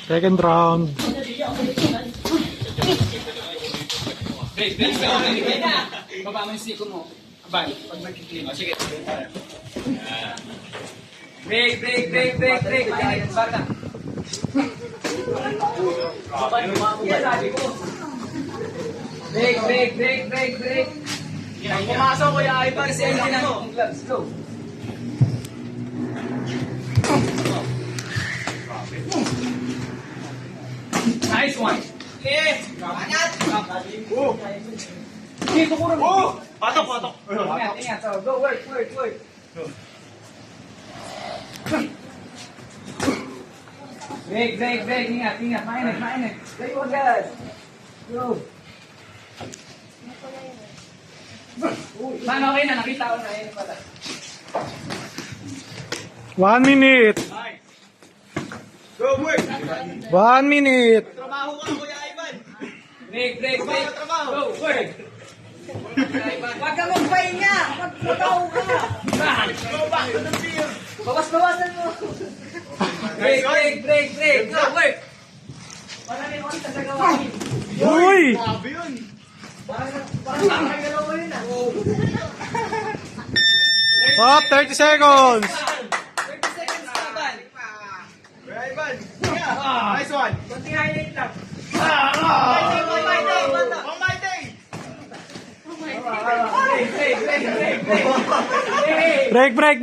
Second round. Baba mo yung siko mo. Abay, pag mag-clean. Oh, sige. Break. Ayan, sarta. Break. Pumasok ko yung iPad kasi hindi na ng gloves. Go. Nice one. Okay. Sige, kukurang. Patok. Ingat. So, go, work. Break. Ingat. Mainit. Layo agad. Go. Man, okay na. Nakita ko na. Ayan pala. 1 minute. Go, work! 1 minute. Trabaho ka na, Kuya Ivan! Break. Trabaho. Go, work. Huwag ka magpahinga! Magtrabaho ka! Go back to the field! Bawas-bawasan mo! Break. Go, work. Wala na yung oras sa gawain. Uy! Grabe yun! Parang galaw mo yun ah. Oh, 30 seconds. 30 seconds na ba? Kuya Ivan! Yeah. Nice one! Kunting highlight lang. On my day! Break. Break.